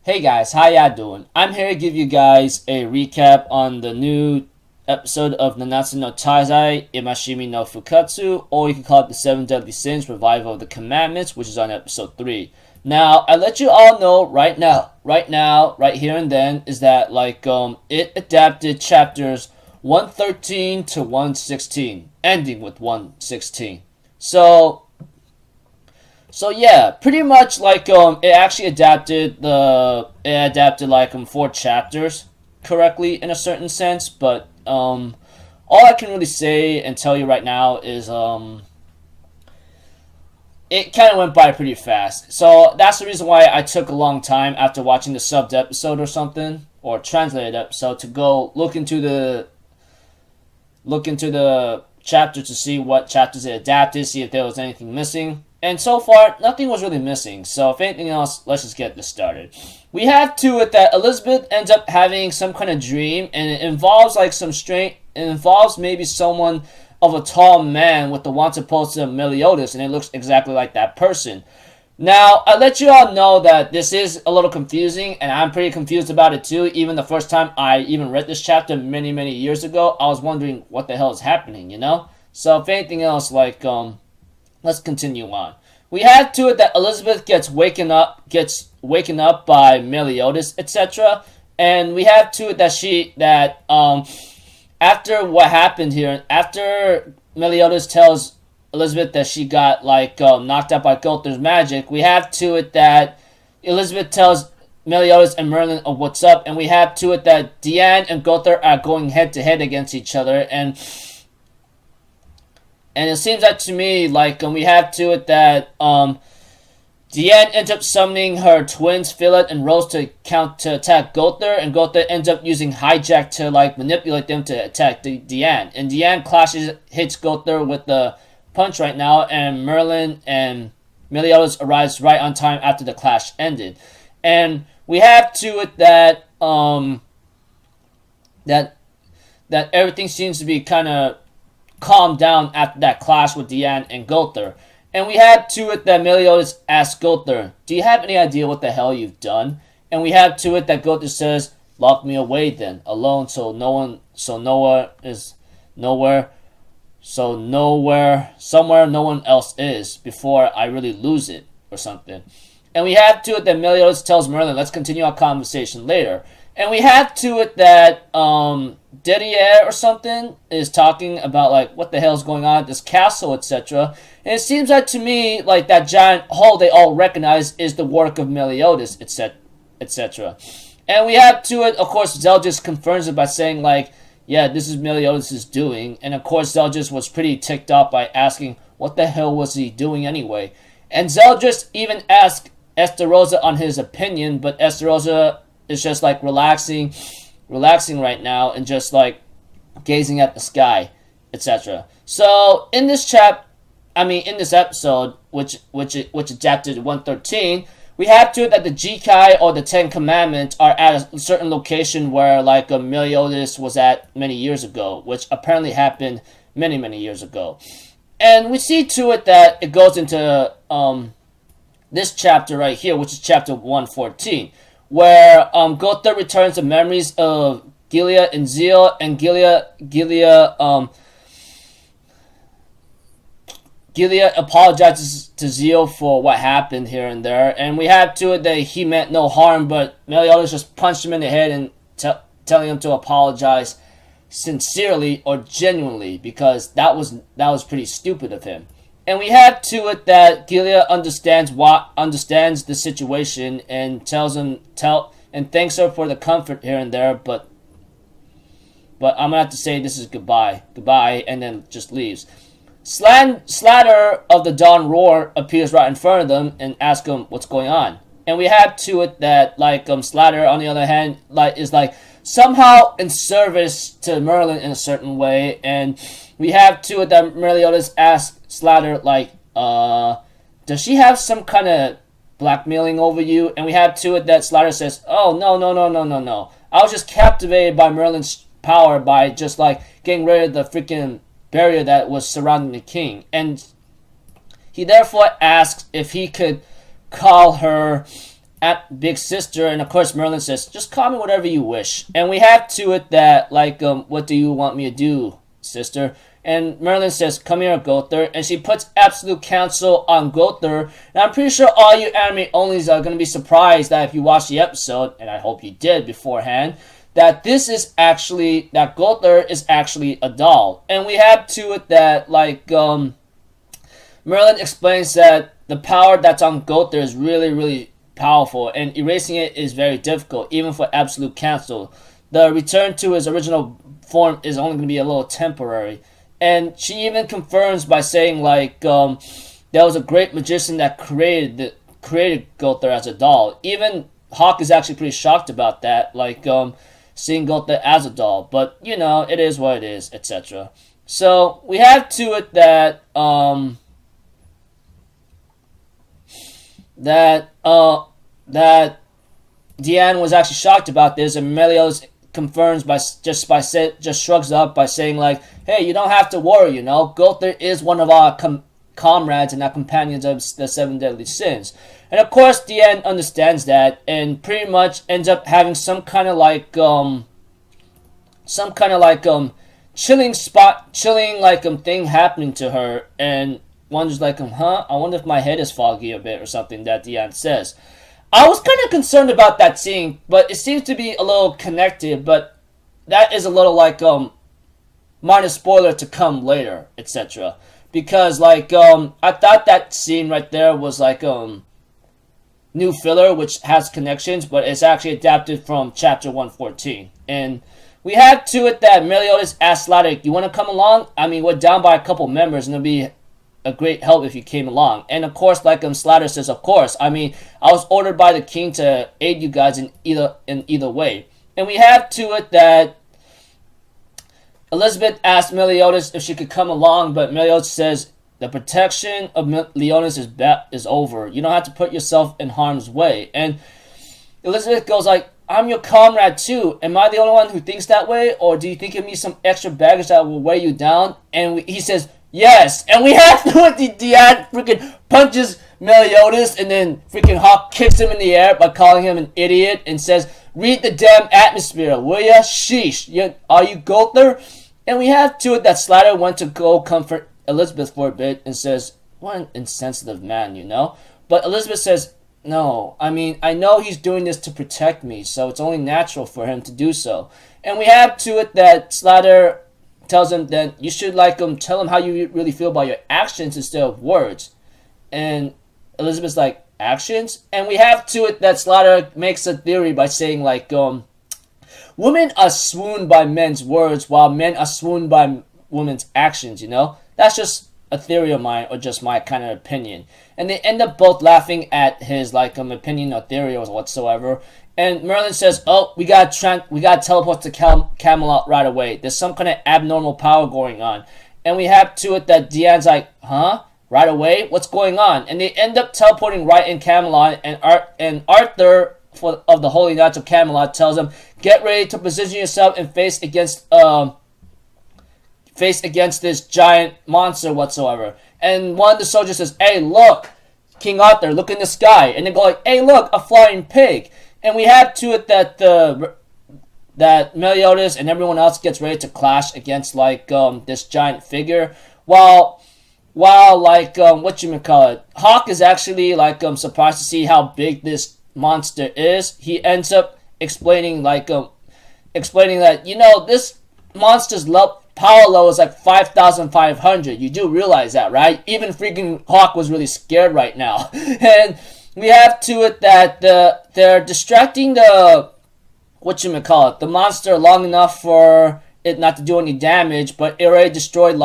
Hey guys, how y'all doing? I'm here to give you guys a recap on the new episode of Nanatsu no Taizai, Imashime no Fukkatsu, or you can call it the Seven Deadly Sins, Revival of the Commandments, which is on episode 3. Now, I let you all know right now, right here and then, is that it adapted chapters 113 to 116, ending with 116. So yeah, pretty much it actually adapted four chapters correctly in a certain sense, but all I can really say and tell you right now is it kind of went by pretty fast. So that's the reason why I took a long time after watching the subbed episode or something, or translated episode, to go look into the chapter to see what chapters it adapted, see if there was anything missing. And so far, nothing was really missing. So if anything else, let's just get this started. We have to it that Elizabeth ends up having some kind of dream, and it involves it involves maybe someone of a tall man with the wanted poster of Meliodas, and it looks exactly like that person. Now, I let you all know that this is a little confusing, and I'm pretty confused about it too. Even the first time I even read this chapter many, many years ago, I was wondering what the hell is happening, you know? So if anything else, let's continue on. We have to it that Elizabeth gets waken up by Meliodas, etc. And we have to it that after what happened here, after Meliodas tells Elizabeth that she got knocked out by Gothar's magic, we have to it that Elizabeth tells Meliodas and Merlin of what's up, and we have to it that Diane and Gothar are going head to head against each other, and it seems that to me we have to it that Diane ends up summoning her twins Philip and Rose to attack Gothar, and Gothar ends up using Hijack to manipulate them to attack Diane, and Diane hits Gothar with the punch right now, and Merlin and Meliodas arrives right on time after the clash ended. And we have to it that that everything seems to be kind of calmed down after that clash with Diane and Gothar. And we have to it that Meliodas asks Gothar, "Do you have any idea what the hell you've done?" And we have to it that Gothar says, "Lock me away then, alone, somewhere no one else is, before I really lose it," or something. And we have to it that Meliodas tells Merlin, "Let's continue our conversation later." And we have to it that Didier or something is talking about what the hell's going on at this castle, etc. And it seems to me that giant hole they all recognize is the work of Meliodas, etc. And we have to it, of course, Zeldris confirms it by saying yeah, this is Meliodas' doing. And of course, Zeldris was pretty ticked off by asking what the hell was he doing anyway. And Zeldris even asked Esterosa on his opinion, but Esterosa is just relaxing right now and just gazing at the sky, etc. So in this episode, which adapted 113, we have to it that the Jikai or the Ten Commandments are at a certain location where Meliodas was at many years ago, which apparently happened many, many years ago. And we see to it that it goes into this chapter right here, which is chapter 114, where Gothar returns the memories of Gilead and Zeal, and Gilead apologizes to Zeal for what happened here and there, and we have to it that he meant no harm, but Meliodas just punched him in the head and telling him to apologize sincerely or genuinely, because that was pretty stupid of him. And we have to it that Gilead understands the situation and and thanks her for the comfort here and there, but I'm gonna have to say this is goodbye, and then just leaves. Slatter of the Dawn Roar appears right in front of them and asks him what's going on. And we have to it that Slatter on the other hand is somehow in service to Merlin in a certain way, and we have to it that Meliodas asks Slatter does she have some kind of blackmailing over you? And we have to it that Slatter says, "Oh, no. I was just captivated by Merlin's power by just getting rid of the freaking barrier that was surrounding the king." And he therefore asks if he could call her at Big Sister, and of course Merlin says, just call me whatever you wish. And we have to it that, like, what do you want me to do, sister? And Merlin says, come here, Gother. And she puts absolute cancel on Gother. And I'm pretty sure all you anime onlys are going to be surprised that if you watch the episode, and I hope you did beforehand, that this is actually, that Gother is actually a doll. And we have to it that, like, Merlin explains that the power that's on Gother is really, really powerful, and erasing it is very difficult, even for absolute cancel. The return to his original form is only going to be a little temporary. And she even confirms by saying, like, there was a great magician that created Gother as a doll. Even Hawk is actually pretty shocked about that, like, seeing Gother as a doll. But, you know, it is what it is, etc. So, we have to it that, that Deanne was actually shocked about this, and Meliodas confirms just shrugs up by saying, like, hey, you don't have to worry, you know, Gother is one of our comrades and our companions of the 7 deadly sins. And of course Deanne understands that and pretty much ends up having some kind of like chilling thing happening to her, and wonders like, I wonder if my head is foggy a bit or something, that Deanne says. I was kind of concerned about that scene, but it seems to be a little connected, but that is a little like, minor spoiler to come later, etc. Because, like, I thought that scene right there was like, new filler, which has connections, but it's actually adapted from chapter 114. And we had to it that Meliodas asked Slatter, you want to come along? I mean, we're down by a couple members, and it'll be a great help if you came along. And of course, like Slatter says, of course. I mean, I was ordered by the king to aid you guys in either way. And we have to it that Elizabeth asked Meliodas if she could come along, but Meliodas says the protection of Leonis is over. You don't have to put yourself in harm's way. And Elizabeth goes like, I'm your comrade too. Am I the only one who thinks that way? Or do you think you need some extra baggage that will weigh you down? And he says, yes. And we have to with the Deanne freaking punches Meliodas, and then freaking Hawk kicks him in the air by calling him an idiot and says, read the damn atmosphere, will ya? Sheesh. Are you Gother? And we have to it that Slatter went to go comfort Elizabeth for a bit and says, what an insensitive man, you know? But Elizabeth says, no, I mean, I know he's doing this to protect me, so it's only natural for him to do so. And we have to it that Slatter tells him that you should tell him how you really feel about your actions instead of words. And Elizabeth's like, actions? And we have to it that Slatter makes a theory by saying women are swooned by men's words while men are swooned by women's actions, you know? That's just a theory of mine, or just my kind of opinion. And they end up both laughing at his opinion or theory or whatsoever. And Merlin says, oh, we got teleport to Camelot right away. There's some kind of abnormal power going on. And we have to it that Deanne's like, huh? Right away? What's going on? And they end up teleporting right in Camelot, and Arthur of the Holy Knights of Camelot tells them, get ready to position yourself and face against this giant monster whatsoever. And one of the soldiers says, hey, look, King Arthur, look in the sky. And they go like, hey, look, a flying pig. And we have to it that that Meliodas and everyone else gets ready to clash against this giant figure, while Hawk is actually surprised to see how big this monster is. He ends up explaining that, you know, this monster's power level is 5,500. You do realize that, right? Even freaking Hawk was really scared right now. And we have to it that they're distracting the monster long enough for it not to do any damage, but it already destroyed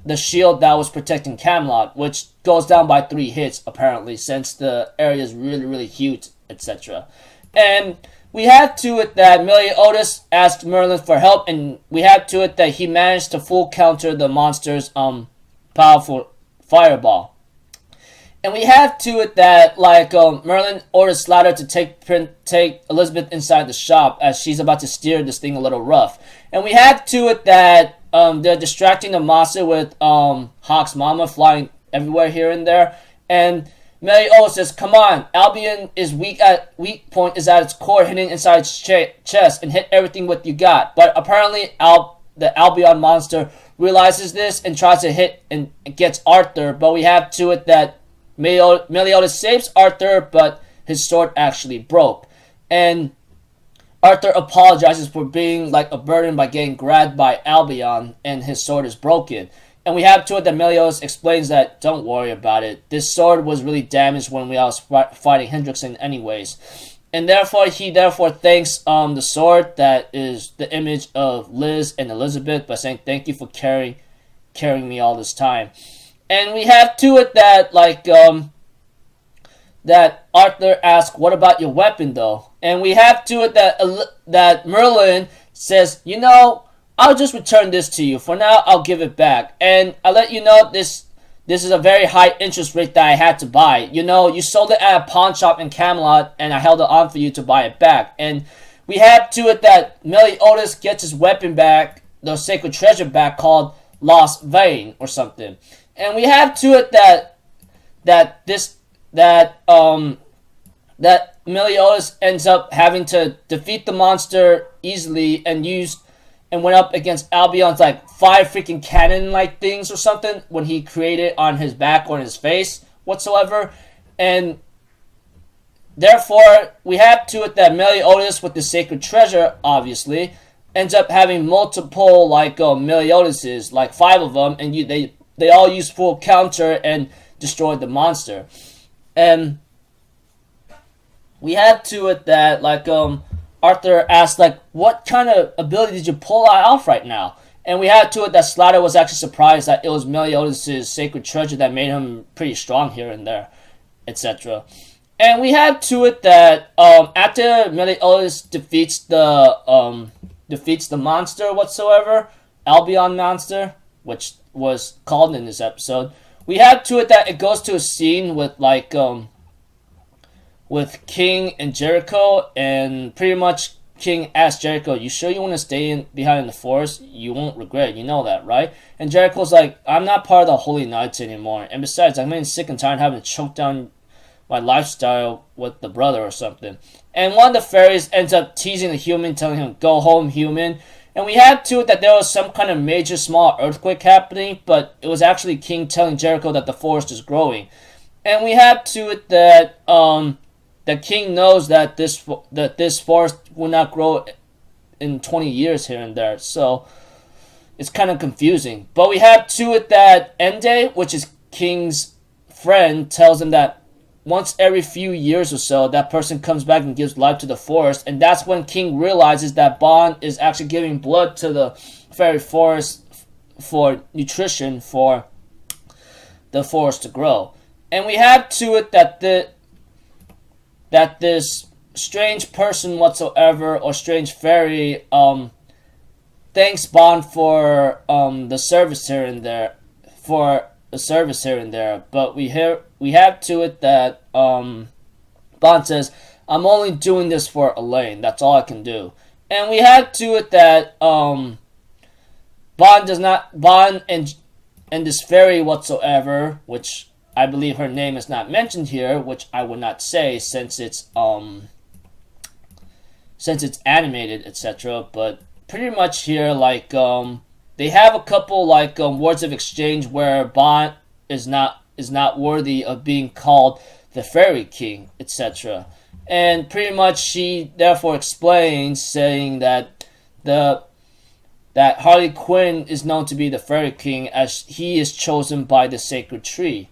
the shield that was protecting Camelot, which goes down by 3 hits apparently, since the area is really, really huge, etc. And we have to it that Meliodas asked Merlin for help, and we have to it that he managed to full counter the monster's powerful fireball. And we have to it that Merlin orders Slatter to take Elizabeth inside the shop as she's about to steer this thing a little rough. And we have to it that they're distracting the monster with Hawk's mama flying everywhere here and there. And Meliodas says, "Come on, Albion is weak point is at its core, hitting inside its chest, and hit everything with you got." But apparently, the Albion monster realizes this and tries to hit and gets Arthur. But we have to it that Meliodas saves Arthur, but his sword actually broke, and Arthur apologizes for being like a burden by getting grabbed by Albion, and his sword is broken. And we have to it that Meliodas explains that, don't worry about it. This sword was really damaged when we was fighting Hendrickson anyways. And he thanks the sword that is the image of Liz and Elizabeth by saying, thank you for carrying me all this time. And we have to it that that Arthur asks, what about your weapon though? And we have to it that Merlin says, I'll just return this to you. For now, I'll give it back. And I'll let you know this is a very high interest rate that I had to buy. You sold it at a pawn shop in Camelot, and I held it on for you to buy it back. And we have to it that Meliodas gets his weapon back, the sacred treasure back, called Lost Vein or something. And we have to it that Meliodas ends up having to defeat the monster easily and went up against Albion's 5 freaking cannon-like things or something when he created on his back or on his face whatsoever. And therefore, we have to it that Meliodas with the sacred treasure, obviously, ends up having multiple Meliodases, 5 of them, and they all use full counter and destroyed the monster. And we have to it that Arthur asked what kind of ability did you pull off right now? And we had to it that Slatter was actually surprised that it was Meliodas' sacred treasure that made him pretty strong here and there, etc. And we had to it that after Meliodas defeats the monster whatsoever, Albion monster, which was called in this episode, we have to it that it goes to a scene with with King and Jericho, and pretty much King asks Jericho, you sure you want to stay behind in the forest? You won't regret it, you know that, right? And Jericho's like, I'm not part of the Holy Knights anymore, and besides, I'm getting sick and tired of having to choke down my lifestyle with the brother or something. And one of the fairies ends up teasing the human, telling him, go home, human. And we had to it that there was some kind of major small earthquake happening, but it was actually King telling Jericho that the forest is growing. And we had to it that the king knows that this forest will not grow in 20 years here and there, so it's kind of confusing. But we have to it that Ende, which is King's friend, tells him that once every few years or so, that person comes back and gives life to the forest, and that's when King realizes that Bond is actually giving blood to the fairy forest for nutrition for the forest to grow. And we have to it that this strange person whatsoever, or strange fairy, thanks Bond for the service here and there, but we have to it that Bond says, I'm only doing this for Elaine, that's all I can do. And we have to it that Bond and this fairy whatsoever, which I believe her name is not mentioned here, which I would not say since it's animated, etc. But pretty much here, they have a couple words of exchange where Bond is not worthy of being called the Fairy King, etc. And pretty much she therefore explains, saying that Harley Quinn is known to be the Fairy King as he is chosen by the sacred tree.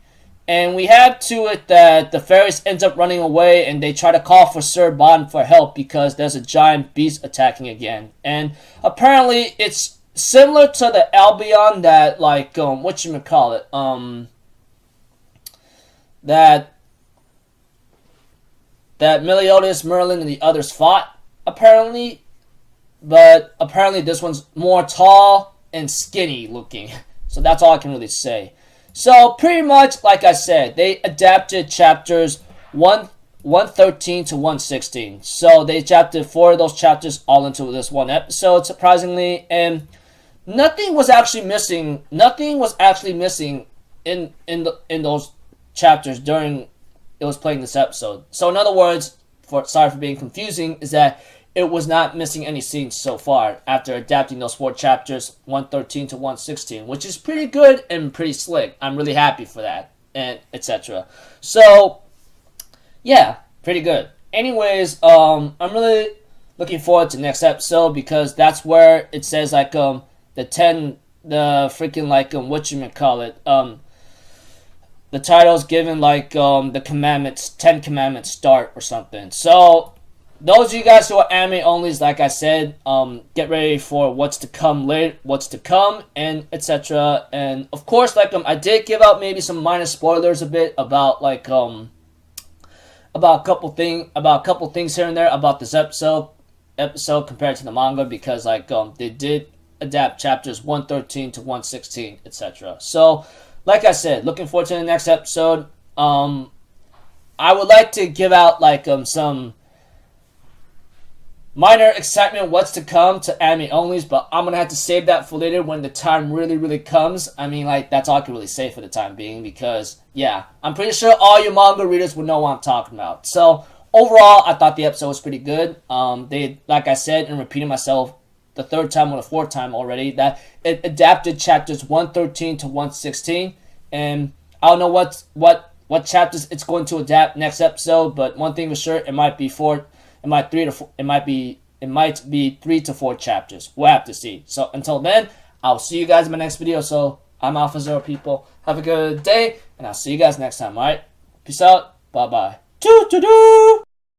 And we have to it that the fairies ends up running away, and they try to call for Sir Bond for help because there's a giant beast attacking again. And apparently it's similar to the Albion that that Meliodas, Merlin, and the others fought, apparently. But apparently this one's more tall and skinny looking. So that's all I can really say. So pretty much, like I said, they adapted chapters 113 to 116. So they adapted 4 of those chapters all into this one episode, surprisingly. And nothing was actually missing. Nothing was actually missing in those chapters during it was playing this episode. So in other words, sorry for being confusing, is that it was not missing any scenes so far after adapting those 4 chapters, 113 to 116, which is pretty good and pretty slick. I'm really happy for that, and etc. So, yeah, pretty good. Anyways, I'm really looking forward to next episode because that's where it says like the freaking like whatchamacallit, the title's given like the commandments, 10 commandments start or something. So those of you guys who are anime onlys, like I said, get ready for what's to come and etc. And of course, like I did give out maybe some minor spoilers a bit about like about a couple things here and there about this episode compared to the manga, because like they did adapt chapters 113 to 116, etc. So, like I said, looking forward to the next episode. I would like to give out like some minor excitement what's to come to anime onlys, but I'm gonna have to save that for later when the time really comes. I mean, like, that's all I can really say for the time being, because yeah, I'm pretty sure all you manga readers will know what I'm talking about. So overall, I thought the episode was pretty good. They, like I said and repeating myself the 3rd time or the 4th time already, that it adapted chapters 113 to 116, and I don't know what chapters it's going to adapt next episode, but one thing for sure, it might be 3 to 4 chapters. We'll have to see. So until then, I'll see you guys in my next video. So I'm Alpha Zero, people. Have a good day, and I'll see you guys next time. All right, peace out. Bye bye.